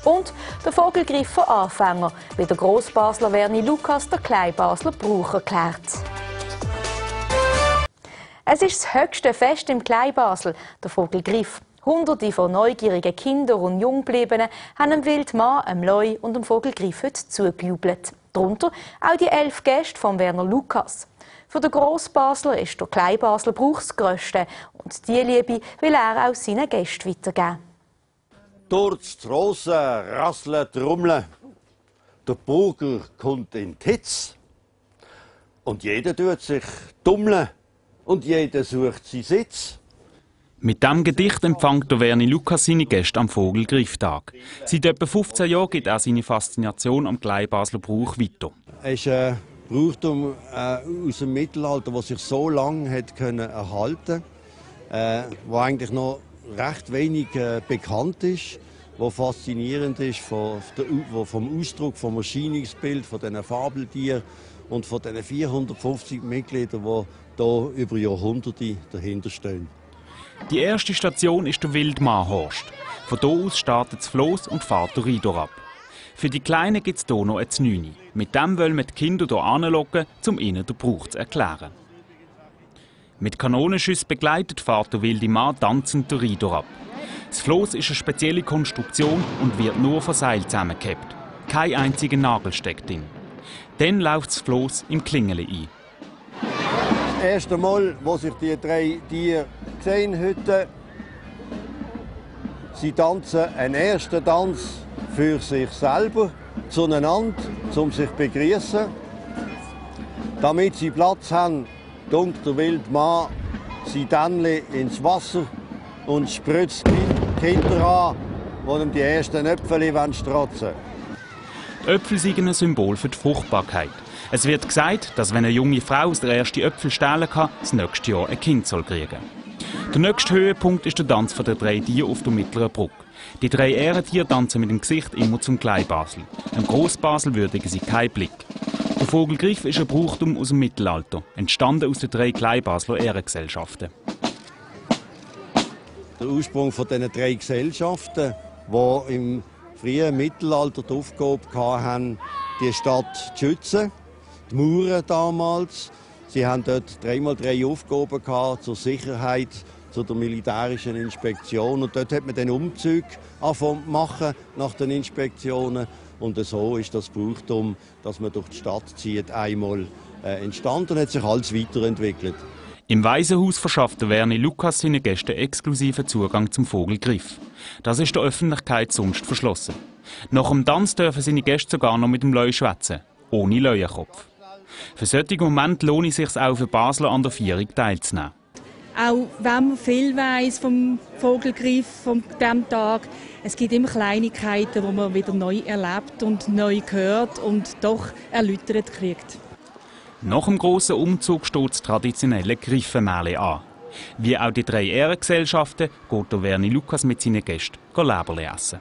Und der Vogelgriff für Anfänger, wie der Grossbasler Werni Lukas der Kleinbasler Brauch erklärt. Es ist das höchste Fest im Kleinbasel, der Vogelgriff. Hunderte von neugierigen Kindern und Junggebliebenen haben dem Wildmann, dem Leu und dem Vogelgriff heute zugejubelt. Darunter auch die 11 Gäste von Werner Lukas. Für den Grossbasler ist der Kleinbasler Brauch das Grösste und diese Liebe will er auch seinen Gästen weitergeben. Durch die Strassen rasseln die Rummeln. Der Burger kommt in die Hitze. Und jeder tut sich dummeln. Und jeder sucht seinen Sitz. Mit diesem Gedicht empfängt der Werni Lukas seine Gäste am Vogelgrifftag. Seit etwa 15 Jahren gibt er seine Faszination am Kleinbasler Brauch weiter. Es ist ein Brauchtum aus dem Mittelalter, das sich so lange erhalten konnte, wo eigentlich noch recht wenig bekannt ist, was faszinierend ist vom Ausdruck, vom Erscheinungsbild, von diesen Fabeltieren und von diesen 450 Mitgliedern, die hier über Jahrhunderte dahinter stehen. Die erste Station ist der Wildmann-Horst. Von hier aus startet das Floss und fährt der Rheidor ab. Für die Kleinen gibt es hier noch ein Znüni. Mit dem wollen wir die Kinder hier anlocken, um ihnen den Brauch zu erklären. Mit Kanonenschüssen begleitet fährt der wilde Mann tanzend den Rheidor ab. Das Floss ist eine spezielle Konstruktion und wird nur von Seil zusammengehabt. Kein einziger Nagel steckt drin. Dann läuft das Floss im Klingeli ein. Das erste Mal, wo sich die 3 Tiere sehen heute, sie tanzen einen ersten Tanz für sich selber, zueinander, um sich zu begrüßen. Damit sie Platz haben, dunkt der Wildmann sein Tännchen ins Wasser und spritzt die Kinder an, die ihm die ersten Äpfel strotzen wollen. Die Äpfel sind ein Symbol für die Fruchtbarkeit. Es wird gesagt, dass wenn eine junge Frau aus der ersten Äpfel stehlen kann, das nächste Jahr ein Kind soll kriegen. Der nächste Höhepunkt ist der Tanz der 3 Tiere auf der Mittleren Brücke. Die 3 Ehrentiere tanzen mit dem Gesicht immer zum Kleinbasel. Im Grossbasel würdigen sie keinen Blick. Der Vogelgriff ist ein Brauchtum aus dem Mittelalter, entstanden aus den 3 Kleinbasler Ehrengesellschaften. Der Ursprung von diesen 3 Gesellschaften, die im frühen Mittelalter die Aufgabe hatten, die Stadt zu schützen. Die Mauren damals, sie hatten dort 3x3 Aufgaben gehabt, zur Sicherheit, zu der militärischen Inspektion. Und dort hat man den Umzug machen nach den Inspektionen. Und so ist das Brauchtum, dass man durch die Stadt zieht, einmal entstanden und hat sich alles weiterentwickelt. Im Waisenhaus verschafft der Werni Lukas seinen Gästen exklusiven Zugang zum Vogelgriff. Das ist der Öffentlichkeit sonst verschlossen. Nach dem Tanz dürfen seine Gäste sogar noch mit dem Leu schwätzen, ohne Leuenkopf. Für solche Momente lohnt es sich auch für Basler an der Feierung teilzunehmen. Auch wenn man viel weiss vom Vogelgriff, von diesem Tag, es gibt immer Kleinigkeiten, die man wieder neu erlebt und neu hört und doch erläutert kriegt. Nach dem grossen Umzug steht das traditionelle Griffenmähle an. Wie auch die 3 Ehrengesellschaften geht der Werni Lukas mit seinen Gästen Leberli essen.